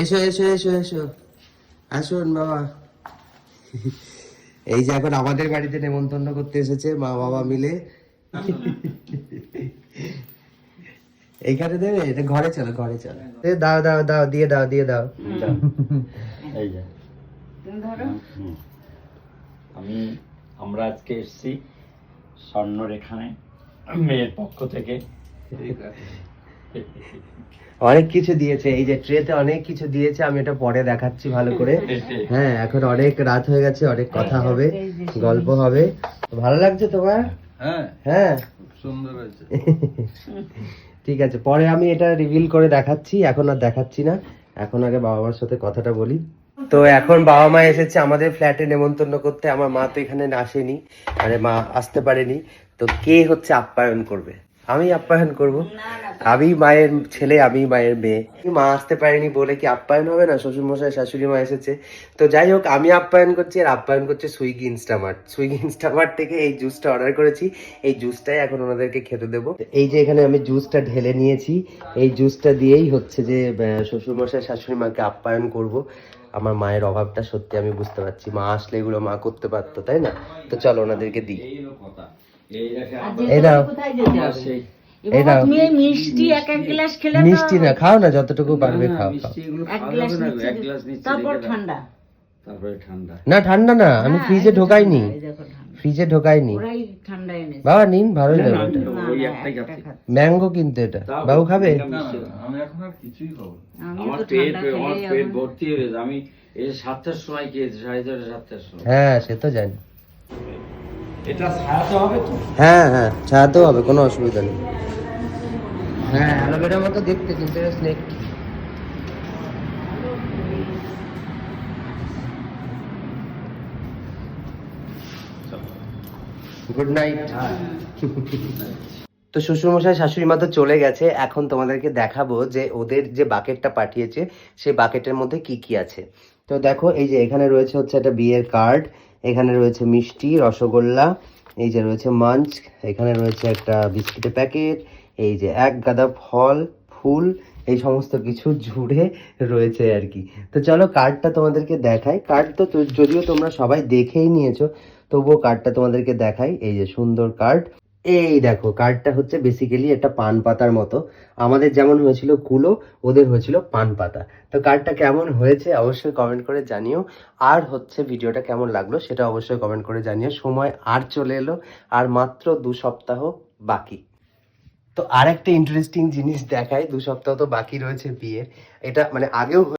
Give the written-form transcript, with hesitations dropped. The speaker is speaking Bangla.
এসো এসো এসো এসো, আসুন বাবা। এই যে এখন আমাদের বাড়িতে নেমন্তন্ন করতে এসেছে মা বাবা মিলে। এইখানে দেবে, এটা ঘরে চলো, ঘরে চলো। দাও দাও দাও, দিয়ে দাও, দিয়ে দাও। এই যে আমরা আজকে এসেছি স্বর্ণরেখায় মেয়ের পক্ষ থেকে। অনেক কিছু দিয়েছে, এই যে ট্রেতে অনেক কিছু দিয়েছে, আমি এটা পরে দেখাচ্ছি ভালো করে। হ্যাঁ, এখন অনেক রাত হয়ে গেছে, অনেক কথা হবে, গল্প হবে। ভালো লাগছে তোমার? হ্যাঁ, হ্যাঁ, সুন্দর হয়েছে। ঠিক আছে, পরে আমি এটা রিভিল করে দেখাচ্ছি, এখন আর দেখাচ্ছি না। এখন আগে বাবা মার সাথে কথাটা বলি। তো এখন বাবা মা এসেছে আমাদের ফ্ল্যাটে নেমন্তন্ন করতে। আমার মা তো এখানে আসেনি, মানে মা আসতে পারেনি। তো কে হচ্ছে আপ্যায়ন করবে? আমি আপ্যায়ন করব। আমি মায়ের ছেলে, আমি মায়ের মেয়ে। মা আসতে পারেনি বলে কি আপ্যায়ন হবে না? শ্বশুর মশাই শাশুড়ি মা এসেছে। তো যাই হোক, আমি আপ্যায়ন করছি, আর আপ্যায়ন করছে সুইগি ইনস্টামার্ট। সুইগি ইনস্টামার্ট থেকে এই জুসটা অর্ডার করেছি, এই জুসটাই এখন ওনাদেরকে খেতে দেবো। এই যে এখানে আমি জুসটা ঢেলে নিয়েছি, এই জুসটা দিয়েই হচ্ছে যে শ্বশুর মশাই শাশুড়ি মাকে আপ্যায়ন করব। আমার মায়ের অভাবটা সত্যি আমি বুঝতে পারছি, মা আসলে এগুলো মা করতে পারতো, তাই না? তো চলো ওনাদেরকে দিই। এই দাও, এই দাও। মিষ্টি এক এক গ্লাস খেলে মিষ্টি না, খাও না, যতটুকু পারবে খাও খাও। এক গ্লাস তারপর ঠান্ডা। তারপরে ঠান্ডা না, ঠান্ডা না, আমি ফ্রিজে ঢোকাইনি, ফ্রিজে ঢোকাইনি। ওরাই ঠান্ডা এনেছে। বাবা নিন, ভালোই লাগবে এটা। ওই একটাই খাচ্ছি। ম্যাঙ্গো কিন্তু এটা বাবু খাবে। আমি এখন আর কিছুই খাবো না। আমার পেট ভর্তি হয়ে গেছে। আমি এই 7টার সময় খেয়েছি, 6:30 7টার সময়। হ্যাঁ, সে তো জানি। এটা ছাড়াতে হবে তো? হ্যাঁ হ্যাঁ, ছাড়াতেও হবে, কোনো অসুবিধা নেই। হ্যাঁ, অ্যালোভেরার মতো দেখতে, কিন্তু এটা স্নেক। Good night. তো শ্বশুরমশাই শাশুড়ি মা তো চলে গেছে, এখন তোমাদেরকে দেখাবো যে ওদের যে বাকেটটা পাঠিয়েছে সেই বাকেটের মধ্যে কি কি আছে। তো দেখো, এই যে এখানে রয়েছে হচ্ছে একটা বিয়ের কার্ড, এখানে রয়েছে মিষ্টি, রসগোল্লা, এই যে রয়েছে মাঞ্চ, এখানে রয়েছে একটা বিস্কিটের প্যাকেট, এই যে এক গাদা ফল ফুল, এই সমস্ত কিছু জুড়ে রয়েছে আর কি। তো চলো কার্ডটা তোমাদেরকে দেখাই। কার্ড তো যদিও তোমরা সবাই দেখেই নিয়েছো, তবুও কার্ডটা তোমাদেরকে দেখাই। এই যে সুন্দর কার্ড। এই দেখো, কার্ডটা হচ্ছে বেসিক্যালি একটা পান পাতার মতো। আমাদের যেমন হয়েছিল কুলো, ওদের হয়েছিল পান পাতা। তো কার্ডটা কেমন হয়েছে অবশ্যই কমেন্ট করে জানিও। আর হচ্ছে ভিডিওটা কেমন লাগলো সেটা অবশ্যই কমেন্ট করে জানিও। সময় আর চলে এলো, আর মাত্র 2 সপ্তাহ বাকি। তো আর একটা ইন্টারেস্টিং জিনিস দেখাই, 2 সপ্তাহ তো বাকি রয়েছে বিয়ের। এটা মানে আগেও